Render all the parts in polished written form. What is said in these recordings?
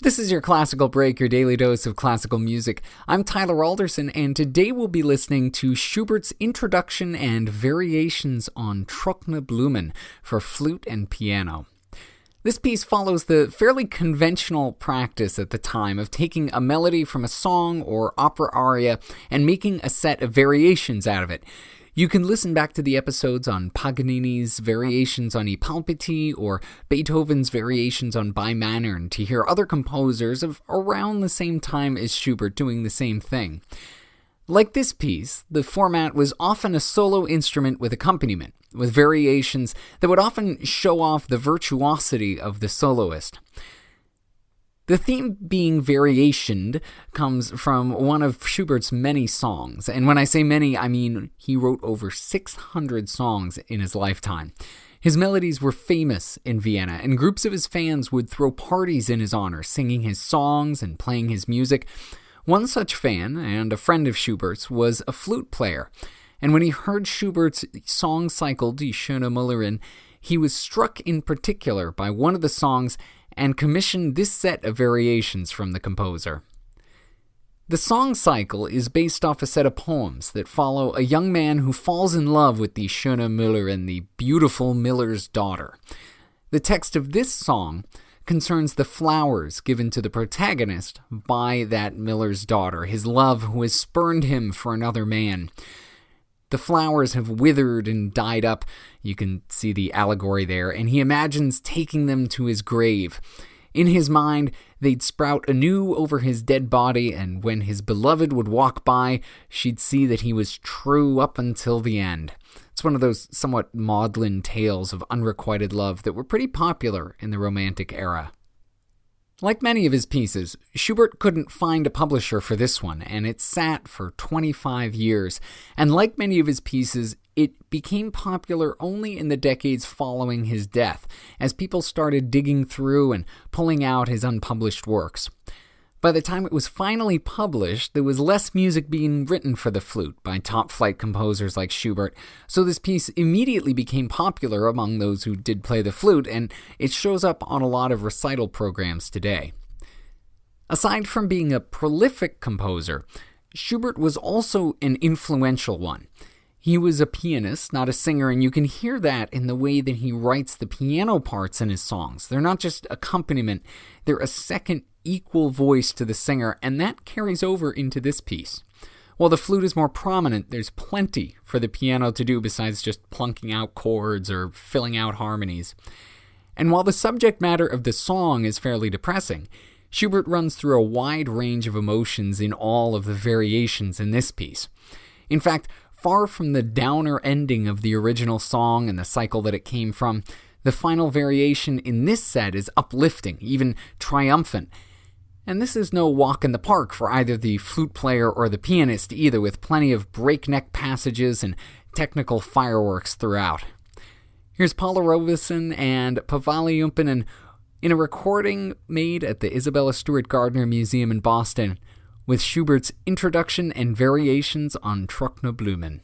This is your Classical Break, your daily dose of classical music. I'm Tyler Alderson, and today we'll be listening to Schubert's Introduction and Variations on Trockne Blumen for flute and piano. This piece follows the fairly conventional practice at the time of taking a melody from a song or opera aria and making a set of variations out of it. You can listen back to the episodes on Paganini's Variations on I Palpiti or Beethoven's Variations on Bei Mannern to hear other composers of around the same time as Schubert doing the same thing. Like this piece, the format was often a solo instrument with accompaniment, with variations that would often show off the virtuosity of the soloist. The theme being variationed comes from one of Schubert's many songs, and when I say many, I mean he wrote over 600 songs in his lifetime. His melodies were famous in Vienna, and groups of his fans would throw parties in his honor, singing his songs and playing his music. One such fan, and a friend of Schubert's, was a flute player, and when he heard Schubert's song cycle, Die schöne Müllerin, he was struck in particular by one of the songs and commissioned this set of variations from the composer. The song cycle is based off a set of poems that follow a young man who falls in love with the schöne Müllerin, the beautiful miller's daughter. The text of this song concerns the flowers given to the protagonist by that miller's daughter, his love who has spurned him for another man. The flowers have withered and died up, you can see the allegory there, and he imagines taking them to his grave. In his mind, they'd sprout anew over his dead body, and when his beloved would walk by, she'd see that he was true up until the end. It's one of those somewhat maudlin tales of unrequited love that were pretty popular in the Romantic era. Like many of his pieces, Schubert couldn't find a publisher for this one, and it sat for 25 years. And like many of his pieces, it became popular only in the decades following his death, as people started digging through and pulling out his unpublished works. By the time it was finally published, there was less music being written for the flute by top-flight composers like Schubert, so this piece immediately became popular among those who did play the flute, and it shows up on a lot of recital programs today. Aside from being a prolific composer, Schubert was also an influential one. He was a pianist, not a singer, and you can hear that in the way that he writes the piano parts in his songs. They're not just accompaniment, they're a second equal voice to the singer, and that carries over into this piece. While the flute is more prominent, there's plenty for the piano to do besides just plunking out chords or filling out harmonies. And while the subject matter of the song is fairly depressing, Schubert runs through a wide range of emotions in all of the variations in this piece. In fact, far from the downer ending of the original song and the cycle that it came from, the final variation in this set is uplifting, even triumphant. And this is no walk in the park for either the flute player or the pianist either, with plenty of breakneck passages and technical fireworks throughout. Here's Paula Robeson and Paavali Jumpinen in a recording made at the Isabella Stewart Gardner Museum in Boston with Schubert's Introduction and Variations on Trockne Blumen.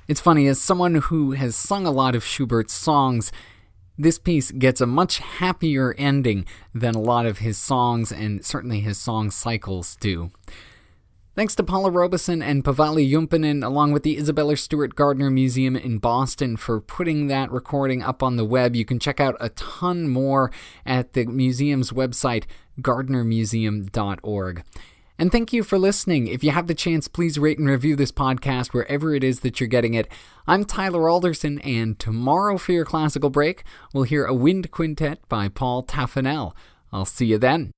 It's funny, as someone who has sung a lot of Schubert's songs, this piece gets a much happier ending than a lot of his songs, and certainly his song cycles do. Thanks to Paula Robeson and Pavali Jumpinen, along with the Isabella Stewart Gardner Museum in Boston, for putting that recording up on the web. You can check out a ton more at the museum's website, gardnermuseum.org. And thank you for listening. If you have the chance, please rate and review this podcast wherever it is that you're getting it. I'm Tyler Alderson, and tomorrow for your classical break, we'll hear a wind quintet by Paul Taffanel. I'll see you then.